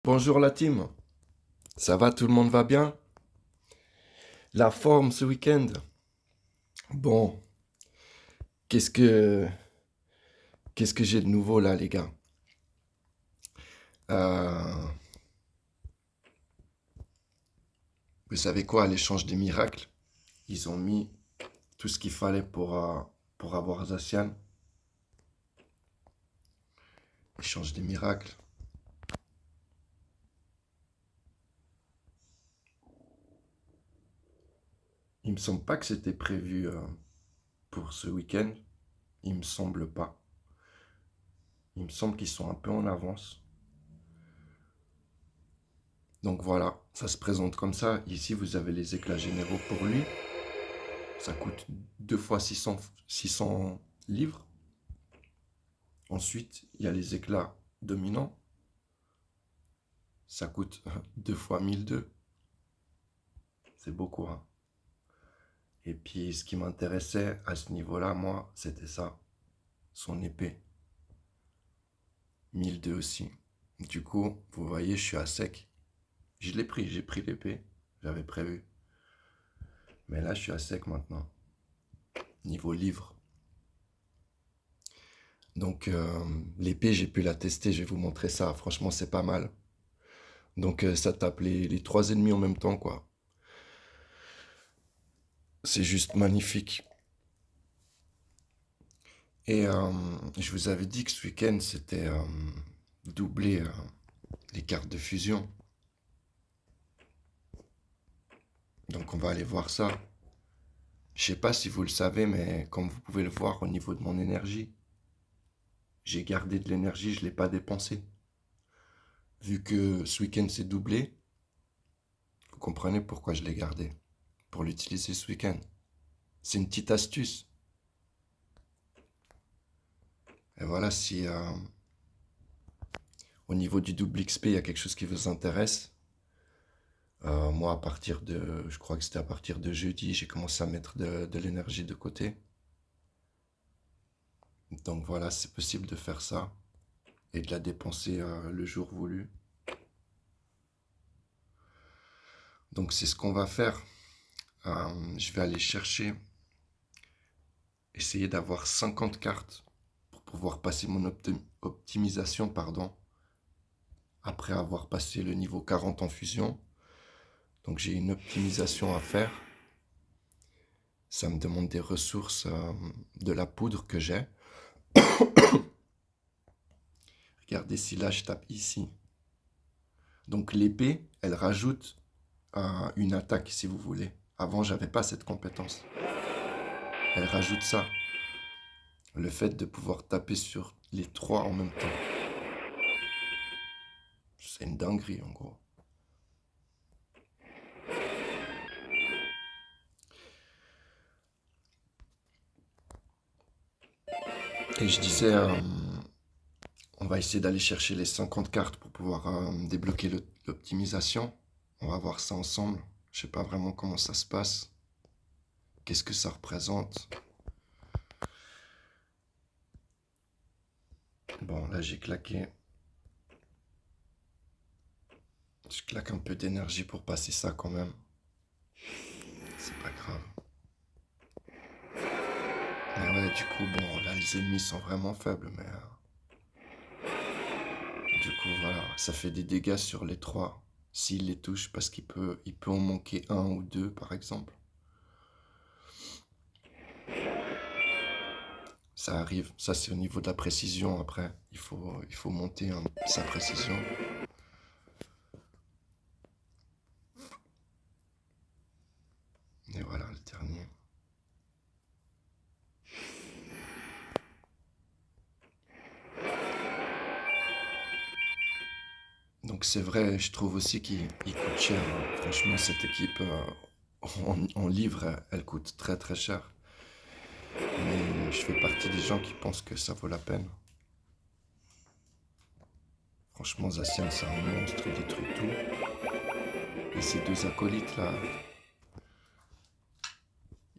Bonjour la team, ça va, tout le monde va bien? La forme ce week-end? Bon, qu'est-ce que qu'est-ce que j'ai de nouveau là les gars? Euh, vous savez quoi, à l'échange des miracles, ils ont mis tout ce qu'il fallait pour avoir Zacian. Échange des miracles. Il me semble pas que c'était prévu pour ce week-end. Il me semble pas. Il me semble qu'ils sont un peu en avance. Donc voilà, ça se présente comme ça. Ici, vous avez les éclats généraux pour lui. Ça coûte 2 fois 600 livres. Ensuite, il y a les éclats dominants. Ça coûte 2 fois 1002. C'est beaucoup, hein. Et puis, ce qui m'intéressait à ce niveau-là, moi, c'était ça. Son épée. 1002 aussi. Du coup, vous voyez, je suis à sec. Je l'ai pris, j'ai pris l'épée. J'avais prévu. Mais là, je suis à sec maintenant. Niveau livre. Donc, l'épée, j'ai pu la tester. Je vais vous montrer ça. Franchement, c'est pas mal. Donc, ça tape les trois ennemis en même temps, quoi. C'est juste magnifique. Et je vous avais dit que ce week-end, c'était doubler les cartes de fusion. Donc on va aller voir ça. Je sais pas si vous le savez, mais comme vous pouvez le voir au niveau de mon énergie, j'ai gardé de l'énergie, je ne l'ai pas dépensée. Vu que ce week-end c'est doublé, vous comprenez pourquoi je l'ai gardé. Pour l'utiliser ce week-end. C'est une petite astuce. Et voilà, si au niveau du double XP, il y a quelque chose qui vous intéresse, moi, à partir de, je crois que c'était à partir de jeudi, j'ai commencé à mettre de l'énergie de côté. Donc voilà, c'est possible de faire ça et de la dépenser le jour voulu. Donc c'est ce qu'on va faire. Je vais aller chercher, essayer d'avoir 50 cartes pour pouvoir passer mon optimisation, pardon, après avoir passé le niveau 40 en fusion. Donc j'ai une optimisation à faire. Ça me demande des ressources, de la poudre que j'ai. Regardez si là je tape ici. Donc l'épée, elle rajoute une attaque si vous voulez. Avant, j'avais pas cette compétence. Elle rajoute ça. Le fait de pouvoir taper sur les trois en même temps. C'est une dinguerie en gros. Et je disais, on va essayer d'aller chercher les 50 cartes pour pouvoir débloquer l'optimisation. On va voir ça ensemble. Je sais pas vraiment comment ça se passe. Qu'est-ce que ça représente? Bon, là j'ai claqué. Je claque un peu d'énergie pour passer ça quand même. C'est pas grave. Mais ouais, du coup, bon, là les ennemis sont vraiment faibles, mais du coup, voilà, ça fait des dégâts sur les trois. S'il les touche, parce qu'il peut en manquer un ou deux, par exemple. Ça arrive. Ça, c'est au niveau de la précision. Après, il faut monter sa précision. Et voilà, le dernier. Donc c'est vrai, je trouve aussi qu'il coûte cher, hein. Franchement, cette équipe, en livres, elle coûte très très cher. Mais je fais partie des gens qui pensent que ça vaut la peine. Franchement, Zacian, c'est un monstre, il détruit tout. Et ces deux acolytes là,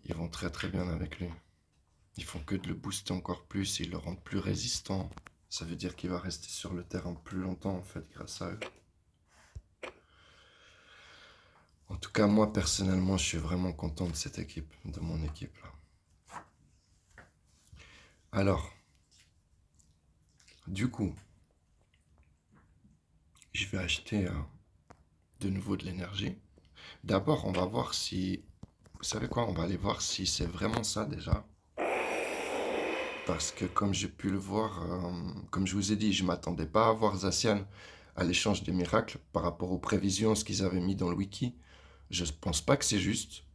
ils vont très très bien avec lui. Ils font que de le booster encore plus et ils le rendent plus résistant. Ça veut dire qu'il va rester sur le terrain plus longtemps en fait grâce à eux. tout cas, moi, personnellement, je suis vraiment content de cette équipe, de mon équipe, là. Alors, du coup, je vais acheter de nouveau de l'énergie. D'abord, on va voir si... Vous savez quoi? On va aller voir si c'est vraiment ça, déjà. Parce que comme j'ai pu le voir, comme je vous ai dit, je m'attendais pas à voir Zacian à l'échange des miracles par rapport aux prévisions, ce qu'ils avaient mis dans le wiki. Je pense pas que c'est juste.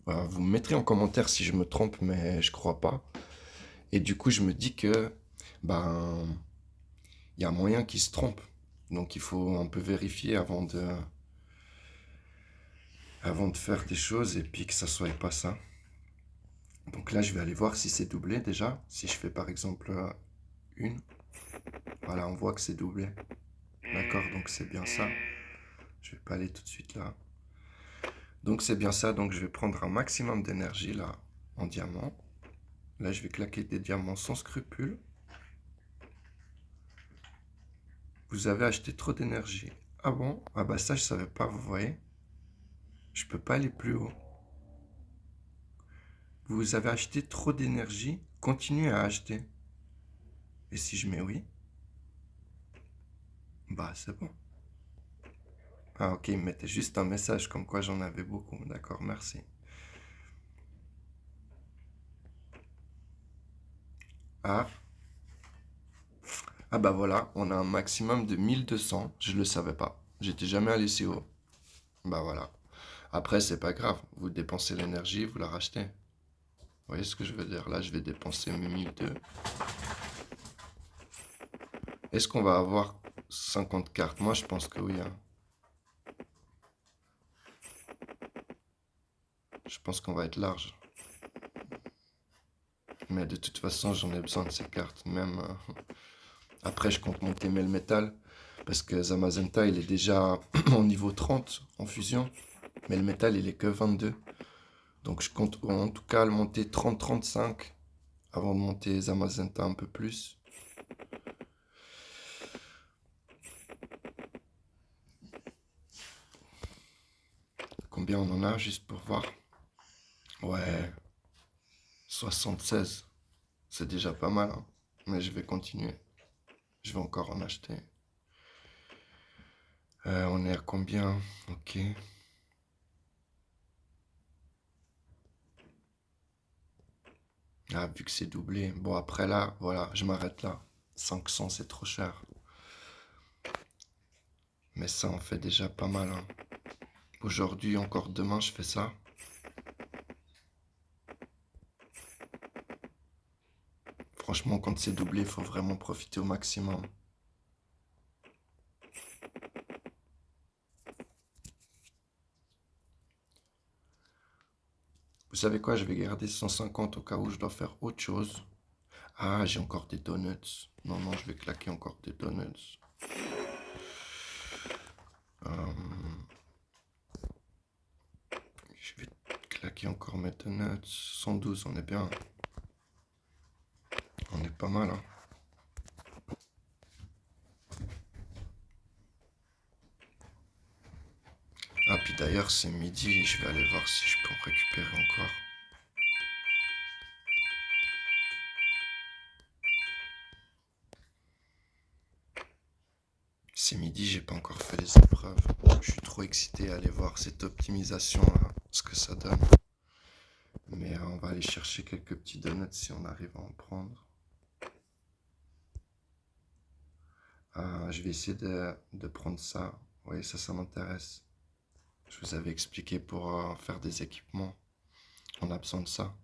Vous me mettrez en commentaire si je me trompe, mais je crois pas. Et du coup, je me dis que, ben, il y a moyen qu'ils se trompent. Donc il faut un peu vérifier avant de faire des choses et puis que ça soit pas ça. Donc là, je vais aller voir si c'est doublé déjà. Si je fais par exemple une, voilà, on voit que c'est doublé. D'accord, donc c'est bien ça. Je vais pas aller tout de suite là. Donc c'est bien ça, donc je vais prendre un maximum d'énergie là, en diamant. Là, je vais claquer des diamants sans scrupule. Vous avez acheté trop d'énergie. Ah bon? Ah bah ça, je savais pas, vous voyez. Je peux pas aller plus haut. Vous avez acheté trop d'énergie, continuez à acheter. Et si je mets oui? Bah c'est bon. Ah ok, il me mettait juste un message comme quoi j'en avais beaucoup. D'accord, merci. Ah, ah bah voilà, on a un maximum de 1200. Je le savais pas. J'étais jamais allé si haut. Bah voilà. Après, c'est pas grave. Vous dépensez l'énergie, vous la rachetez. Vous voyez ce que je veux dire? Là, je vais dépenser mes 1002. Est-ce qu'on va avoir 50 cartes? Moi, je pense que oui, hein. Je pense qu'on va être large. Mais de toute façon, j'en ai besoin de ces cartes. Même après, je compte monter Melmetal. Parce que Zamazenta, il est déjà en niveau 30 en fusion. Mais le métal, il est que 22. Donc je compte en tout cas le monter 30-35 avant de monter Zamazenta un peu plus. Combien on en a juste pour voir? Ouais, 76. C'est déjà pas mal, hein. Mais je vais continuer. Je vais encore en acheter. On est à combien? Ok. Ah, vu que c'est doublé. Bon, après là, voilà, je m'arrête là. 500, c'est trop cher. Mais ça en fait déjà pas mal, hein. Aujourd'hui, encore demain, je fais ça. Franchement, quand c'est doublé, il faut vraiment profiter au maximum. Vous savez quoi? Je vais garder 150 au cas où je dois faire autre chose. Ah, j'ai encore des donuts. Non, non, je vais claquer encore des donuts. Euh, je vais claquer encore mes donuts. 112, on est bien. On est pas mal, hein. Ah, puis d'ailleurs, c'est midi. Je vais aller voir si je peux en récupérer encore. C'est midi, j'ai pas encore fait les épreuves. Je suis trop excité à aller voir cette optimisation là, ce que ça donne. Mais on va aller chercher quelques petits donuts si on arrive à en prendre. Je vais essayer de prendre ça. Oui, ça m'intéresse. Je vous avais expliqué pour faire des équipements. On a besoin de ça.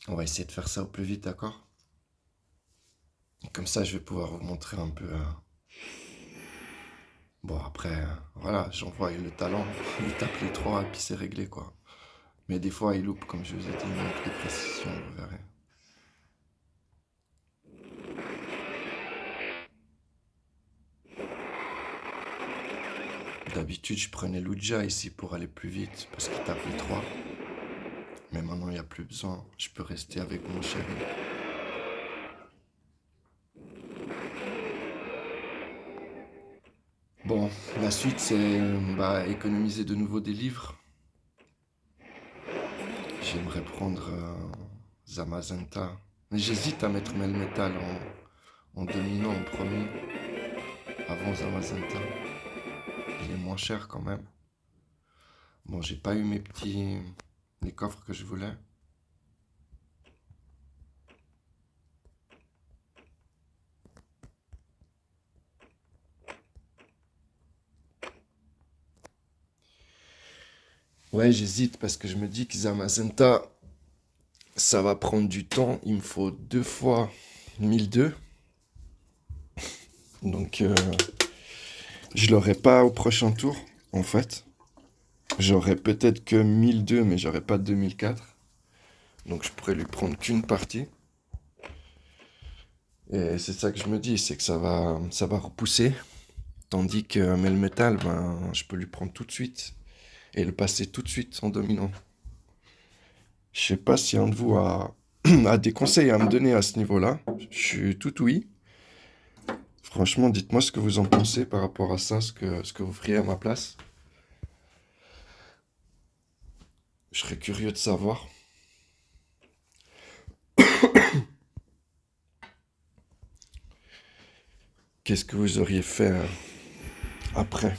On va essayer de faire ça au plus vite, d'accord? Comme ça, je vais pouvoir vous montrer un peu. Bon, après, voilà, j'envoie le talent. Il tape les trois et puis c'est réglé, quoi. Mais des fois, il loupe, comme je vous ai dit, il manque de précision, vous verrez. D'habitude, je prenais Luja ici pour aller plus vite, parce qu'il tape les trois. Mais maintenant, il n'y a plus besoin. Je peux rester avec mon chéri. Bon, Bon, la suite, c'est économiser de nouveau des livres. J'aimerais prendre Zamazenta. Mais j'hésite à mettre Melmetal en dominant en premier, avant Zamazenta. Il est moins cher quand même. Bon, j'ai pas eu les coffres que je voulais. Ouais, j'hésite parce que je me dis que Zamazenta, ça va prendre du temps. Il me faut 2 fois 1002. Donc, je l'aurai pas au prochain tour, en fait. J'aurai peut-être que 1002, mais j'aurai pas 2004. Donc, je pourrais lui prendre qu'une partie. Et c'est ça que je me dis, c'est que ça va repousser. Tandis que Melmetal, je peux lui prendre tout de suite. Et le passer tout de suite en dominant. Je sais pas si un de vous a des conseils à me donner à ce niveau-là. Je suis tout oui. Franchement, dites-moi ce que vous en pensez par rapport à ça, ce que vous feriez à ma place. Je serais curieux de savoir. Qu'est-ce que vous auriez fait après?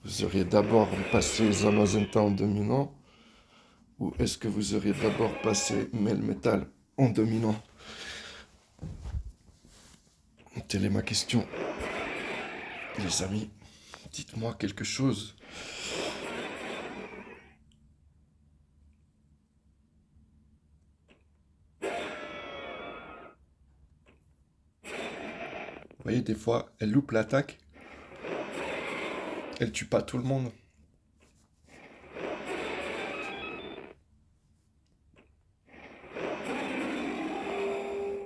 Vous auriez d'abord passé Zamazenta en dominant? Ou est-ce que vous auriez d'abord passé Melmetal en dominant? Telle est ma question. Les amis, dites-moi quelque chose. Vous voyez, des fois, elle loupe l'attaque. Elle tue pas tout le monde.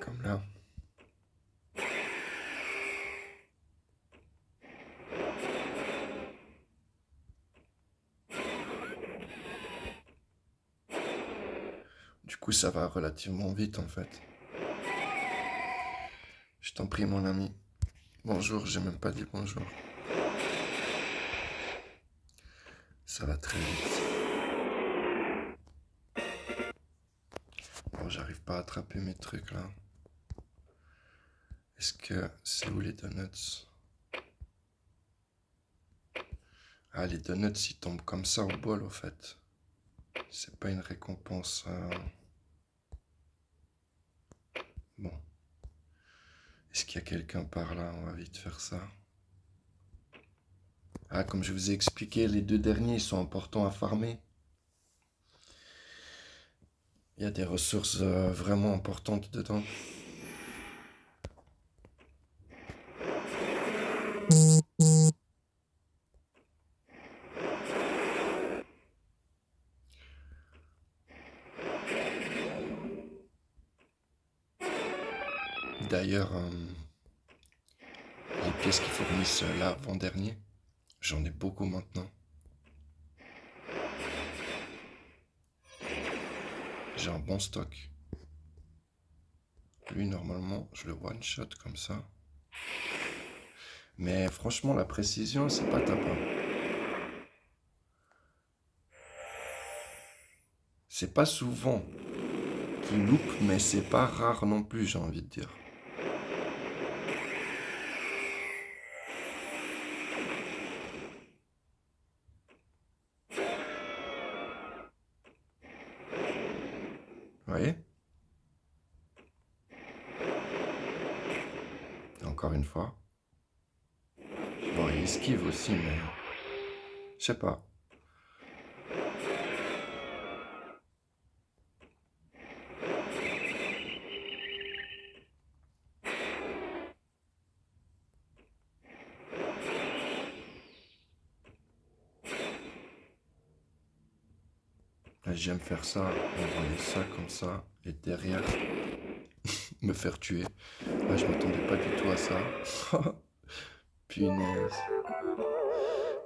Comme là. Du coup, ça va relativement vite en fait. Je t'en prie, mon ami. Bonjour, j'ai même pas dit bonjour. Ça va très vite. Bon, j'arrive pas à attraper mes trucs là. Est-ce que c'est où les donuts? Ah, les donuts, ils tombent comme ça au bol, au fait. C'est pas une récompense. Bon. Est-ce qu'il y a quelqu'un par là? On va vite faire ça. Ah, comme je vous ai expliqué, les 2 derniers ils sont importants à farmer. Il y a des ressources vraiment importantes dedans. D'ailleurs, les pièces qui fournissent l'avant-dernier, j'en ai beaucoup maintenant. J'ai un bon stock. Lui, normalement, je le one-shot comme ça. Mais franchement, la précision, c'est pas top, hein. C'est pas souvent qu'il loupe, mais c'est pas rare non plus, j'ai envie de dire. Vous voyez? Encore une fois. Bon, il esquive aussi, mais... Je sais pas. J'aime faire ça, envoyer ça comme ça, et derrière, me faire tuer. Là, je m'attendais pas du tout à ça. Punaise.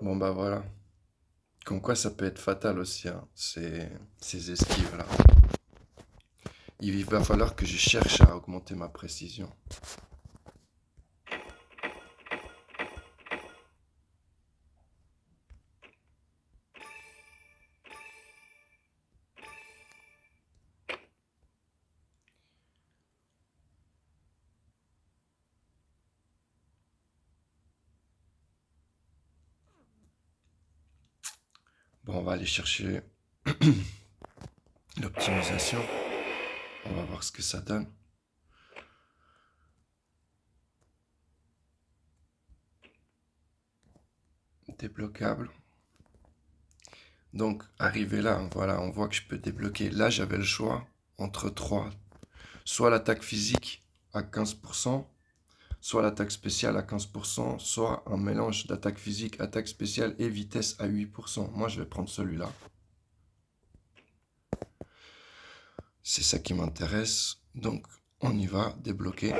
Bon, bah voilà. Comme quoi, ça peut être fatal aussi, hein, ces esquives-là. Il va falloir que je cherche à augmenter ma précision. Bon, on va aller chercher l'optimisation. On va voir ce que ça donne. Débloquable. Donc, arrivé là, voilà, on voit que je peux débloquer. Là, j'avais le choix entre trois. Soit l'attaque physique à 15%, soit l'attaque spéciale à 15%, soit un mélange d'attaque physique, attaque spéciale et vitesse à 8%. Moi, je vais prendre celui-là. C'est ça qui m'intéresse. Donc, on y va, débloquer.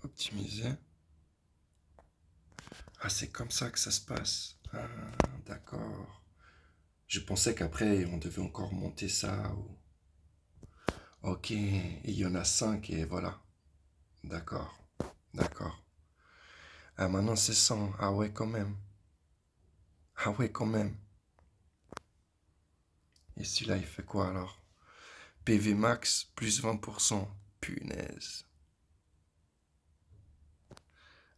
Optimiser. Ah, c'est comme ça que ça se passe. Ah, d'accord. Je pensais qu'après, on devait encore monter ça. Ok, il y en a 5 et voilà. D'accord, d'accord. Ah, maintenant c'est 100. Ah ouais, quand même. Ah ouais, quand même. Et celui-là, il fait quoi alors? PV max, plus 20%. Punaise.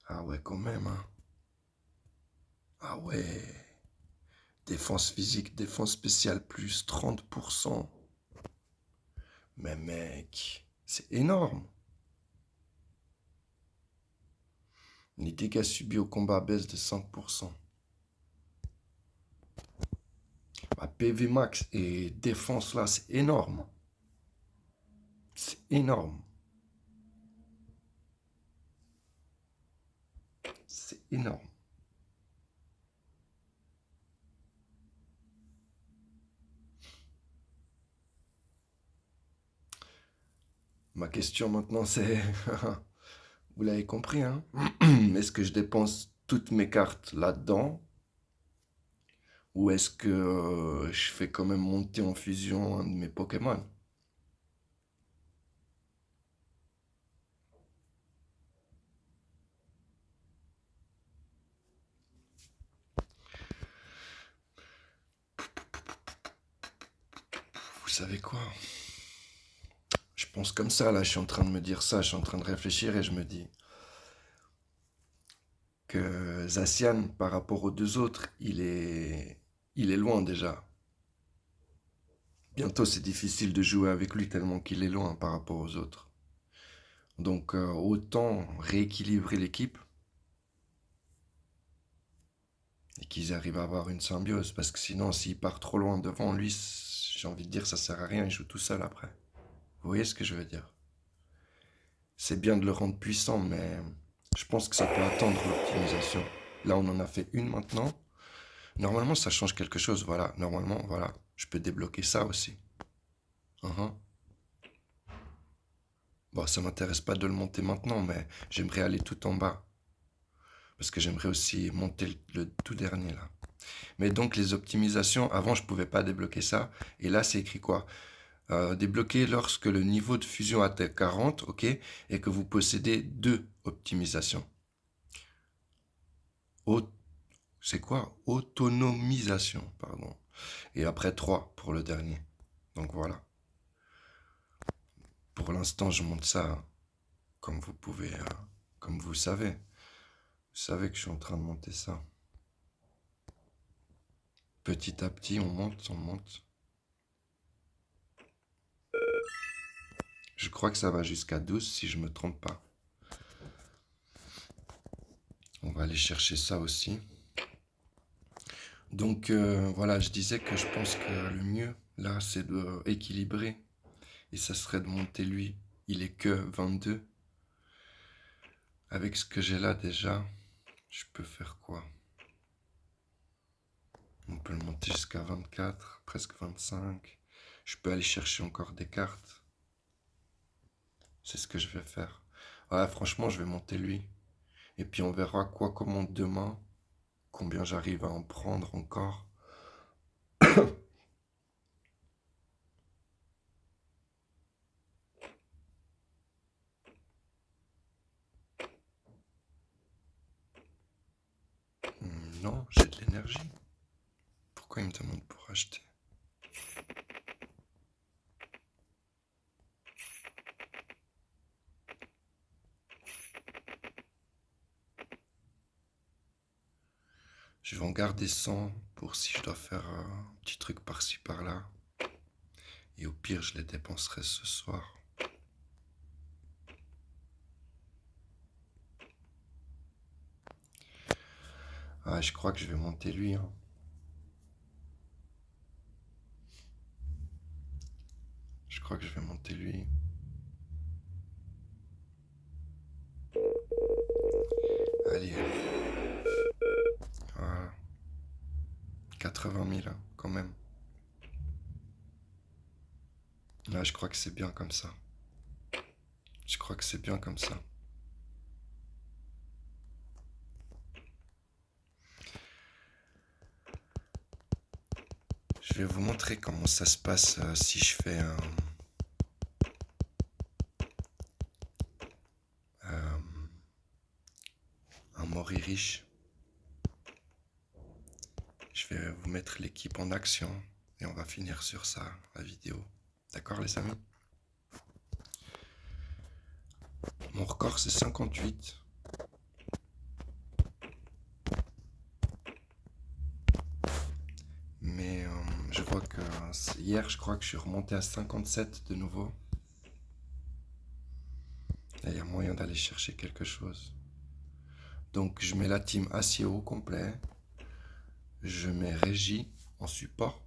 Ah ouais, quand même, hein. Ah ouais. Défense physique, défense spéciale, plus 30%. Mais mec, c'est énorme. Les dégâts subis au combat baissent de 5%. Bah, PV max et défense là, c'est énorme. C'est énorme. C'est énorme. Ma question maintenant c'est, vous l'avez compris, hein? Est-ce que je dépense toutes mes cartes là-dedans? Ou est-ce que je fais quand même monter en fusion un de mes Pokémon? Vous savez quoi? Je pense comme ça, là, je suis en train de me dire ça, je suis en train de réfléchir et je me dis que Zacian, par rapport aux deux autres, il est loin déjà. Bientôt, c'est difficile de jouer avec lui tellement qu'il est loin par rapport aux autres. Donc, autant rééquilibrer l'équipe et qu'ils arrivent à avoir une symbiose. Parce que sinon, s'il part trop loin devant lui, j'ai envie de dire, ça sert à rien, il joue tout seul après. Vous voyez ce que je veux dire? C'est bien de le rendre puissant, mais je pense que ça peut attendre l'optimisation. Là, on en a fait une maintenant. Normalement, ça change quelque chose. Voilà, normalement, voilà. Je peux débloquer ça aussi. Uhum. Bon, ça m'intéresse pas de le monter maintenant, mais j'aimerais aller tout en bas. Parce que j'aimerais aussi monter le tout dernier là. Mais donc les optimisations, avant je pouvais pas débloquer ça. Et là c'est écrit quoi? Débloquer lorsque le niveau de fusion atteint 40, ok, et que vous possédez deux optimisations. Au- c'est quoi? Autonomisation, pardon. Et après 3 pour le dernier. Donc voilà. Pour l'instant, je monte ça comme vous pouvez, comme vous savez. Vous savez que je suis en train de monter ça. Petit à petit, on monte, on monte. Je crois que ça va jusqu'à 12 si je me trompe pas. On va aller chercher ça aussi. Donc voilà, je disais que je pense que le mieux, là, c'est de équilibrer. Et ça serait de monter lui. Il est que 22. Avec ce que j'ai là déjà, je peux faire quoi? On peut le monter jusqu'à 24, presque 25. Je peux aller chercher encore des cartes. C'est ce que je vais faire. Ouais, franchement, je vais monter lui. Et puis on verra quoi comment demain, combien j'arrive à en prendre encore. Non, j'ai de l'énergie. Pourquoi il me demande pour acheter? Je vais en garder 100 pour si je dois faire un petit truc par-ci par-là. Et au pire, je les dépenserai ce soir. Ah, je crois que je vais monter lui, hein. Je crois que je vais monter lui. Allez, voilà. 80 000, hein, quand même. Là, je crois que c'est bien comme ça. Je crois que c'est bien comme ça. Je vais vous montrer comment ça se passe si je fais un Mori riche. Je vais vous mettre l'équipe en action et on va finir sur ça, la vidéo. D'accord les amis? Mon record c'est 58. Mais je vois que hier je crois que je suis remonté à 57 de nouveau. Là il y a moyen d'aller chercher quelque chose. Donc je mets la team acier au complet. Je mets Régie en support.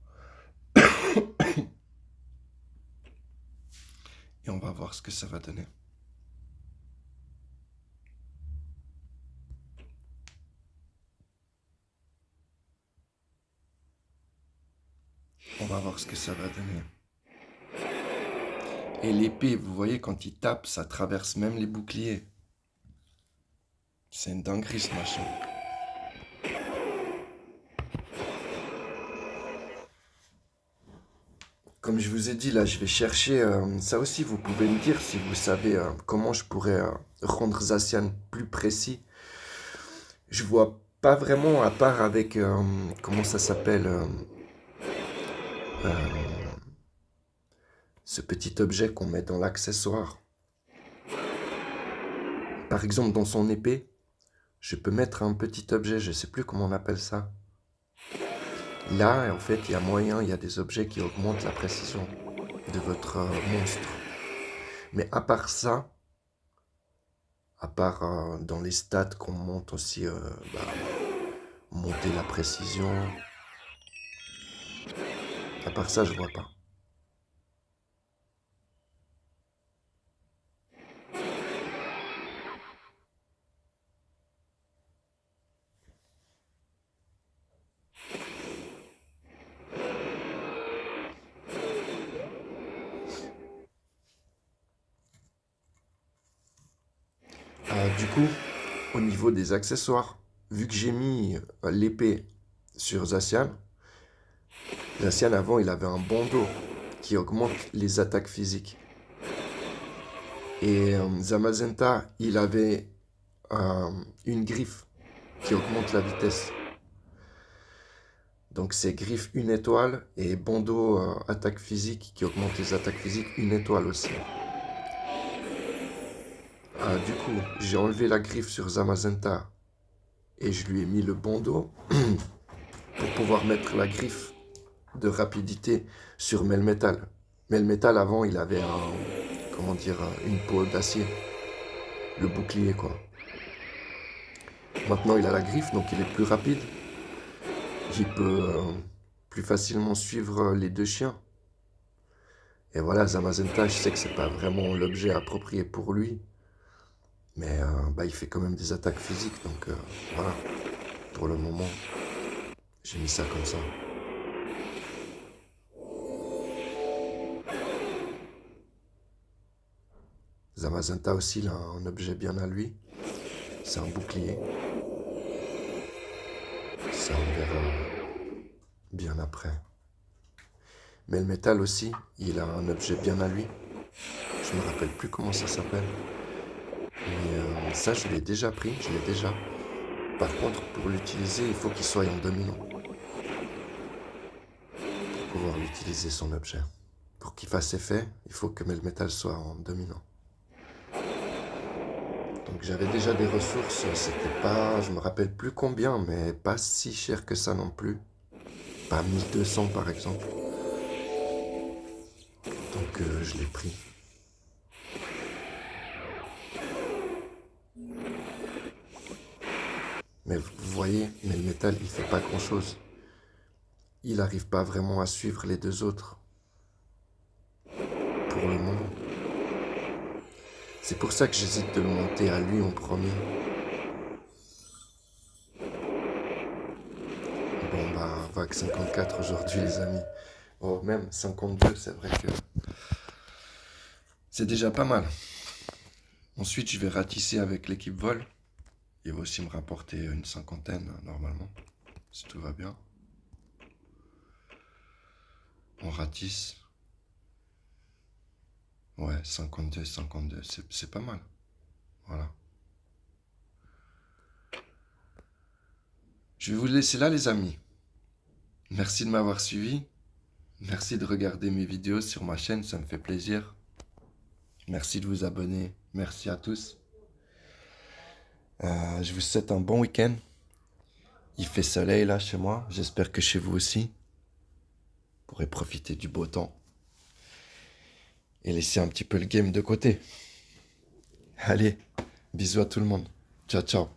Et on va voir ce que ça va donner. On va voir ce que ça va donner. Et l'épée, vous voyez, quand il tape, ça traverse même les boucliers. C'est une dinguerie ce machin. Comme je vous ai dit, là, je vais chercher... ça aussi, vous pouvez me dire si vous savez comment je pourrais rendre Zacian plus précis. Je vois pas vraiment, à part avec... comment ça s'appelle ce petit objet qu'on met dans l'accessoire. Par exemple, dans son épée, je peux mettre un petit objet, je sais plus comment on appelle ça. Là, en fait, il y a moyen, il y a des objets qui augmentent la précision de votre monstre. Mais à part ça, à part dans les stats qu'on monte aussi, monter la précision, à part ça, je vois pas. Du coup, au niveau des accessoires, vu que j'ai mis l'épée sur Zacian, Zacian avant il avait un bandeau qui augmente les attaques physiques. Et Zamazenta, il avait une griffe qui augmente la vitesse. Donc c'est griffe une étoile et bandeau attaque physique qui augmente les attaques physiques une étoile aussi. Du coup, j'ai enlevé la griffe sur Zamazenta et je lui ai mis le bandeau pour pouvoir mettre la griffe de rapidité sur Melmetal. Melmetal avant il avait comment dire, une peau d'acier, le bouclier quoi. Maintenant il a la griffe donc il est plus rapide. Il peut plus facilement suivre les deux chiens. Et voilà, Zamazenta, je sais que c'est pas vraiment l'objet approprié pour lui. Mais il fait quand même des attaques physiques, donc voilà. Pour le moment, j'ai mis ça comme ça. Zamazenta aussi, il a un objet bien à lui. C'est un bouclier. Ça, on verra bien après. Mais le métal aussi, il a un objet bien à lui. Je me rappelle plus comment ça s'appelle. Mais ça, je l'ai déjà pris, je l'ai déjà. Par contre, pour l'utiliser, il faut qu'il soit en dominant. Pour pouvoir l'utiliser, son objet. Pour qu'il fasse effet, il faut que Melmetal soit en dominant. Donc j'avais déjà des ressources, c'était pas, je me rappelle plus combien, mais pas si cher que ça non plus. Pas 1200 par exemple. Donc je l'ai pris. Mais vous voyez, mais le métal, il fait pas grand-chose. Il n'arrive pas vraiment à suivre les deux autres, pour le moment. C'est pour ça que j'hésite de le monter à lui en premier. Bon bah, vague 54 aujourd'hui les amis. Oh, même 52, c'est vrai que c'est déjà pas mal. Ensuite, je vais ratisser avec l'équipe vol. Il va aussi me rapporter une cinquantaine, normalement, si tout va bien. On ratisse. Ouais, 52, 52, c'est pas mal. Voilà. Je vais vous laisser là, les amis. Merci de m'avoir suivi. Merci de regarder mes vidéos sur ma chaîne, ça me fait plaisir. Merci de vous abonner. Merci à tous. Je vous souhaite un bon week-end. Il fait soleil là chez moi. J'espère que chez vous aussi. Vous pourrez profiter du beau temps. Et laisser un petit peu le game de côté. Allez, bisous à tout le monde. Ciao, ciao.